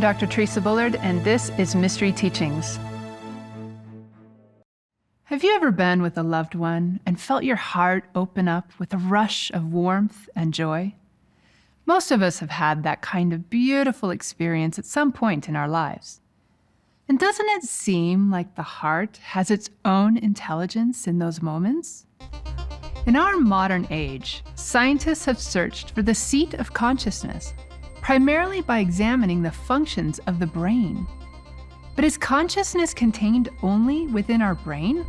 I'm Dr. Theresa Bullard, and this is Mystery Teachings. Have you ever been with a loved one and felt your heart open up with a rush of warmth and joy? Most of us have had that kind of beautiful experience at some point in our lives. And doesn't it seem like the heart has its own intelligence in those moments? In our modern age, scientists have searched for the seat of consciousness, primarily by examining the functions of the brain. But is consciousness contained only within our brain?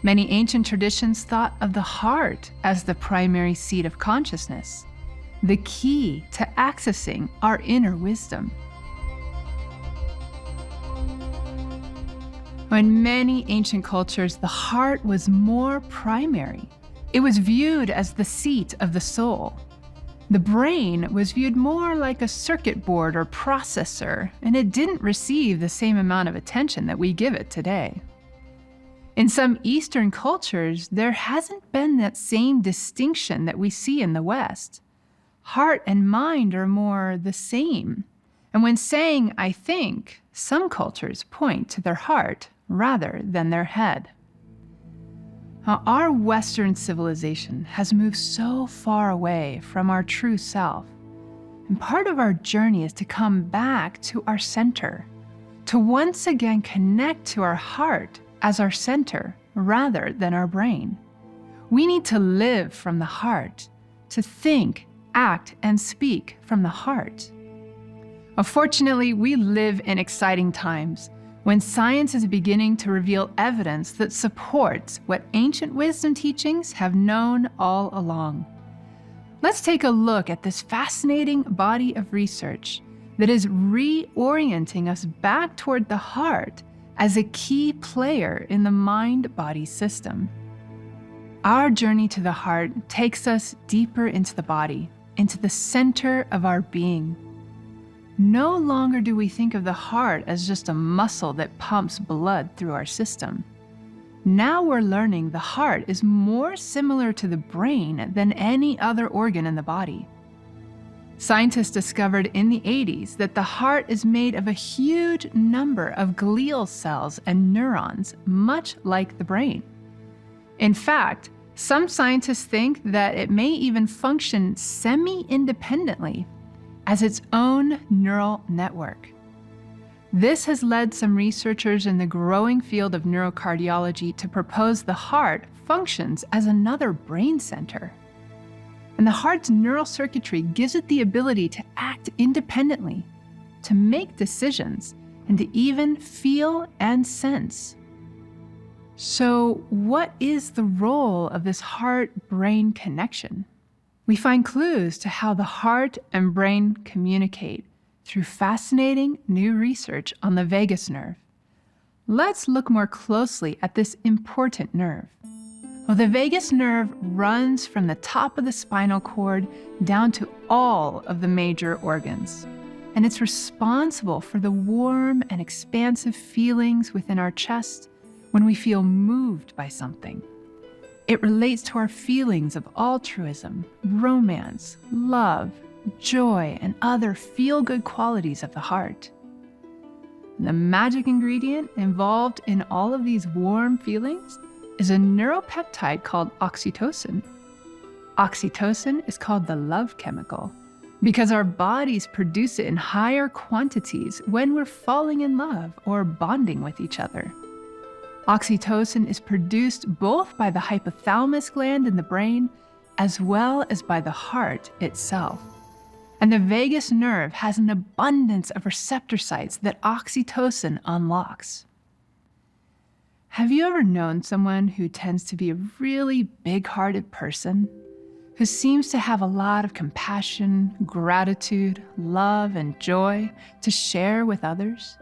Many ancient traditions thought of the heart as the primary seat of consciousness, the key to accessing our inner wisdom. In many ancient cultures, the heart was more primary. It was viewed as the seat of the soul. The brain was viewed more like a circuit board or processor, and it didn't receive the same amount of attention that we give it today. In some Eastern cultures, there hasn't been that same distinction that we see in the West. Heart and mind are more the same. And when saying, "I think," some cultures point to their heart rather than their head. Now, our Western civilization has moved so far away from our true self. And part of our journey is to come back to our center, to once again connect to our heart as our center rather than our brain. We need to live from the heart, to think, act, and speak from the heart. Fortunately, we live in exciting times when science is beginning to reveal evidence that supports what ancient wisdom teachings have known all along. Let's take a look at this fascinating body of research that is reorienting us back toward the heart as a key player in the mind-body system. Our journey to the heart takes us deeper into the body, into the center of our being. No longer do we think of the heart as just a muscle that pumps blood through our system. Now we're learning the heart is more similar to the brain than any other organ in the body. Scientists discovered in the 80s that the heart is made of a huge number of glial cells and neurons, much like the brain. In fact, some scientists think that it may even function semi-independently as its own neural network. This has led some researchers in the growing field of neurocardiology to propose the heart functions as another brain center. And the heart's neural circuitry gives it the ability to act independently, to make decisions, and to even feel and sense. So, what is the role of this heart-brain connection? We find clues to how the heart and brain communicate through fascinating new research on the vagus nerve. Let's look more closely at this important nerve. Well, the vagus nerve runs from the top of the spinal cord down to all of the major organs. And it's responsible for the warm and expansive feelings within our chest when we feel moved by something. It relates to our feelings of altruism, romance, love, joy, and other feel-good qualities of the heart. The magic ingredient involved in all of these warm feelings is a neuropeptide called oxytocin. Oxytocin is called the love chemical because our bodies produce it in higher quantities when we're falling in love or bonding with each other. Oxytocin is produced both by the hypothalamus gland in the brain as well as by the heart itself. And the vagus nerve has an abundance of receptor sites that oxytocin unlocks. Have you ever known someone who tends to be a really big-hearted person, who seems to have a lot of compassion, gratitude, love, and joy to share with others?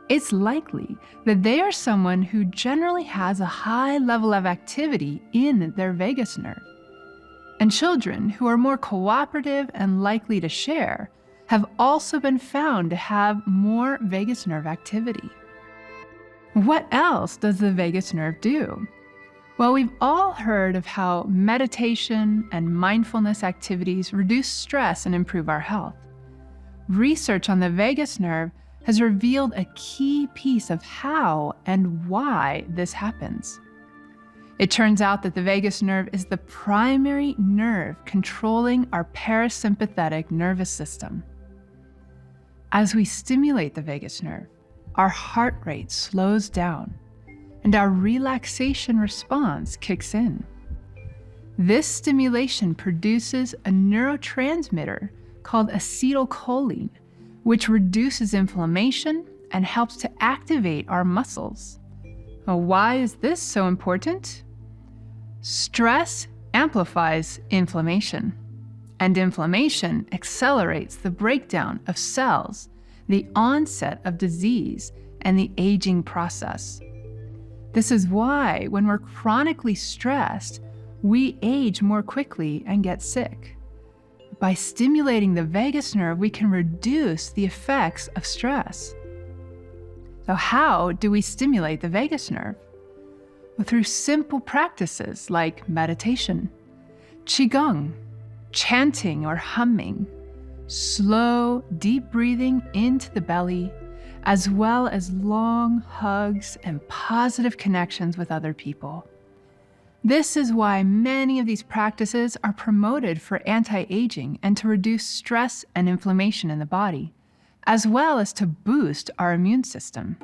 It's likely that they are someone who generally has a high level of activity in their vagus nerve. And children who are more cooperative and likely to share have also been found to have more vagus nerve activity. What else does the vagus nerve do? Well, we've all heard of how meditation and mindfulness activities reduce stress and improve our health. research on the vagus nerve has revealed a key piece of how and why this happens. It turns out that the vagus nerve is the primary nerve controlling our parasympathetic nervous system. As we stimulate the vagus nerve, our heart rate slows down and our relaxation response kicks in. This stimulation produces a neurotransmitter called acetylcholine, which reduces inflammation and helps to activate our muscles. Well, why is this so important? Stress amplifies inflammation, and inflammation accelerates the breakdown of cells, the onset of disease, and the aging process. This is why, when we're chronically stressed, we age more quickly and get sick. By stimulating the vagus nerve, we can reduce the effects of stress. So how do we stimulate the vagus nerve? Well, through simple practices like meditation, qigong, chanting or humming, slow, deep breathing into the belly, as well as long hugs and positive connections with other people. This is why many of these practices are promoted for anti-aging and to reduce stress and inflammation in the body, as well as to boost our immune system.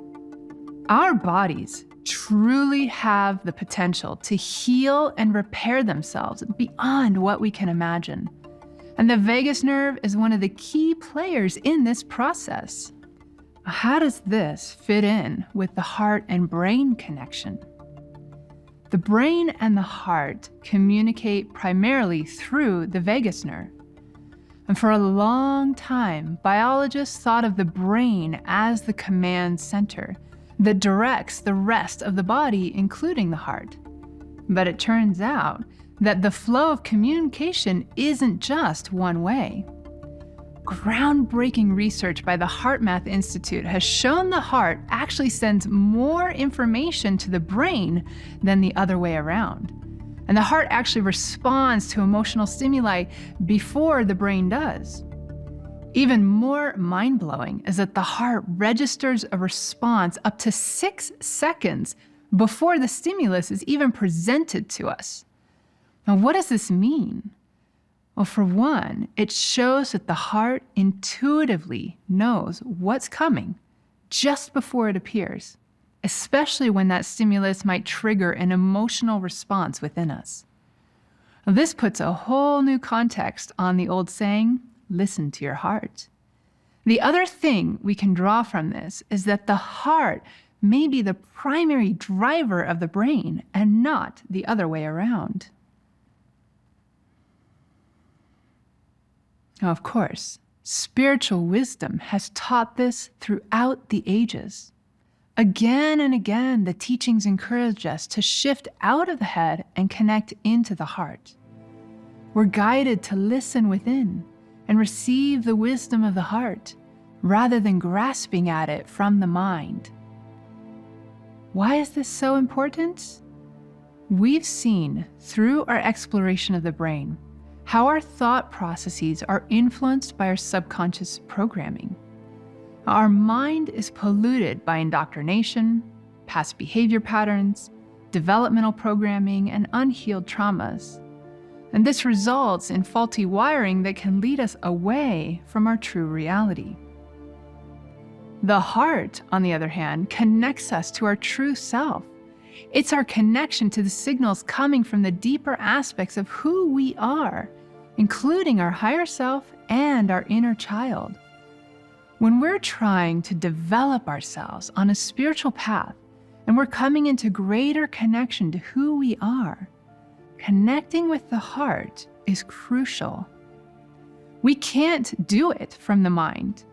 Our bodies truly have the potential to heal and repair themselves beyond what we can imagine. And the vagus nerve is one of the key players in this process. How does this fit in with the heart and brain connection? The brain and the heart communicate primarily through the vagus nerve. And for a long time, biologists thought of the brain as the command center that directs the rest of the body, including the heart. But it turns out that the flow of communication isn't just one way. Groundbreaking research by the HeartMath Institute has shown the heart actually sends more information to the brain than the other way around. And the heart actually responds to emotional stimuli before the brain does. Even more mind-blowing is that the heart registers a response up to 6 seconds before the stimulus is even presented to us. Now, what does this mean? Well, for one, it shows that the heart intuitively knows what's coming just before it appears, especially when that stimulus might trigger an emotional response within us. Now, this puts a whole new context on the old saying, listen to your heart. The other thing we can draw from this is that the heart may be the primary driver of the brain and not the other way around. Now, of course, spiritual wisdom has taught this throughout the ages. Again and again, the teachings encourage us to shift out of the head and connect into the heart. We're guided to listen within and receive the wisdom of the heart, rather than grasping at it from the mind. Why is this so important? We've seen, through our exploration of the brain, how our thought processes are influenced by our subconscious programming. Our mind is polluted by indoctrination, past behavior patterns, developmental programming, and unhealed traumas. And this results in faulty wiring that can lead us away from our true reality. The heart, on the other hand, connects us to our true self. It's our connection to the signals coming from the deeper aspects of who we are, including our higher self and our inner child. When we're trying to develop ourselves on a spiritual path and we're coming into greater connection to who we are, connecting with the heart is crucial. We can't do it from the mind.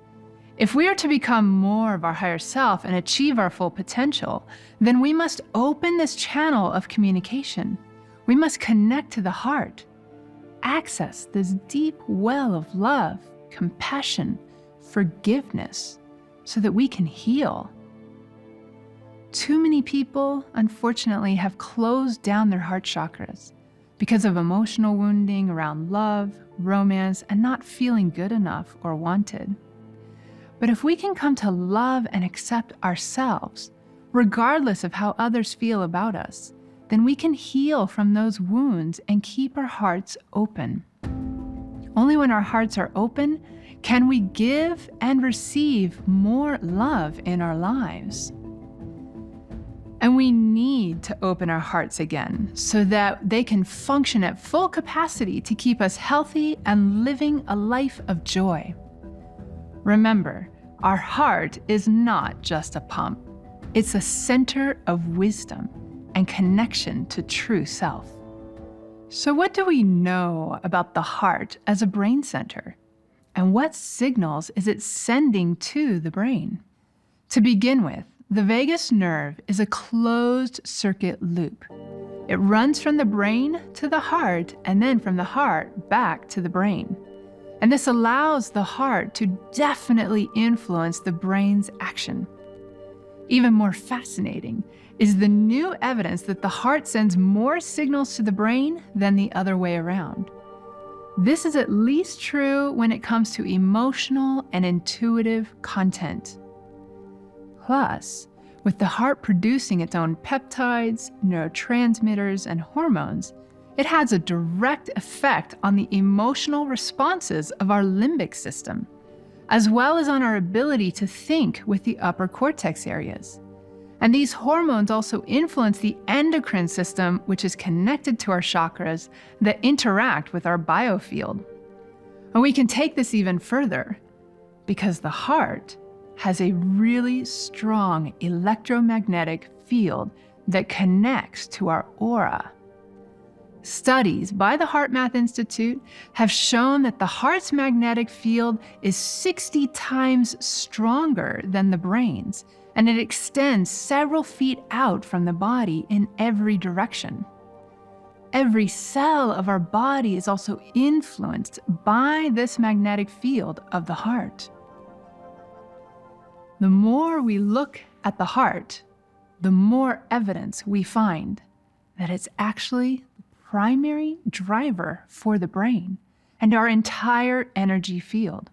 If we are to become more of our higher self and achieve our full potential, then we must open this channel of communication. We must connect to the heart, access this deep well of love, compassion, forgiveness, so that we can heal. Too many people, unfortunately, have closed down their heart chakras because of emotional wounding around love, romance, and not feeling good enough or wanted. But if we can come to love and accept ourselves, regardless of how others feel about us, then we can heal from those wounds and keep our hearts open. Only when our hearts are open can we give and receive more love in our lives. And we need to open our hearts again so that they can function at full capacity to keep us healthy and living a life of joy. Remember, our heart is not just a pump. It's a center of wisdom and connection to true self. So what do we know about the heart as a brain center? And what signals is it sending to the brain? To begin with, the vagus nerve is a closed circuit loop. It runs from the brain to the heart and then from the heart back to the brain. And this allows the heart to definitely influence the brain's action. Even more fascinating is the new evidence that the heart sends more signals to the brain than the other way around. This is at least true when it comes to emotional and intuitive content. Plus, with the heart producing its own peptides, neurotransmitters, and hormones, it has a direct effect on the emotional responses of our limbic system, as well as on our ability to think with the upper cortex areas. And these hormones also influence the endocrine system, which is connected to our chakras that interact with our biofield. And we can take this even further because the heart has a really strong electromagnetic field that connects to our aura. Studies by the HeartMath Institute have shown that the heart's magnetic field is 60 times stronger than the brain's, and it extends several feet out from the body in every direction. Every cell of our body is also influenced by this magnetic field of the heart. The more we look at the heart, the more evidence we find that it's actually the primary driver for the brain and our entire energy field.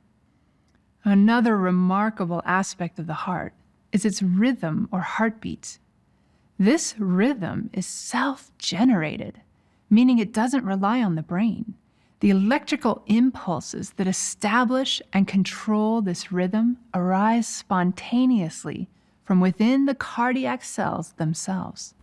Another remarkable aspect of the heart is its rhythm or heartbeat. This rhythm is self-generated, meaning it doesn't rely on the brain. The electrical impulses that establish and control this rhythm arise spontaneously from within the cardiac cells themselves.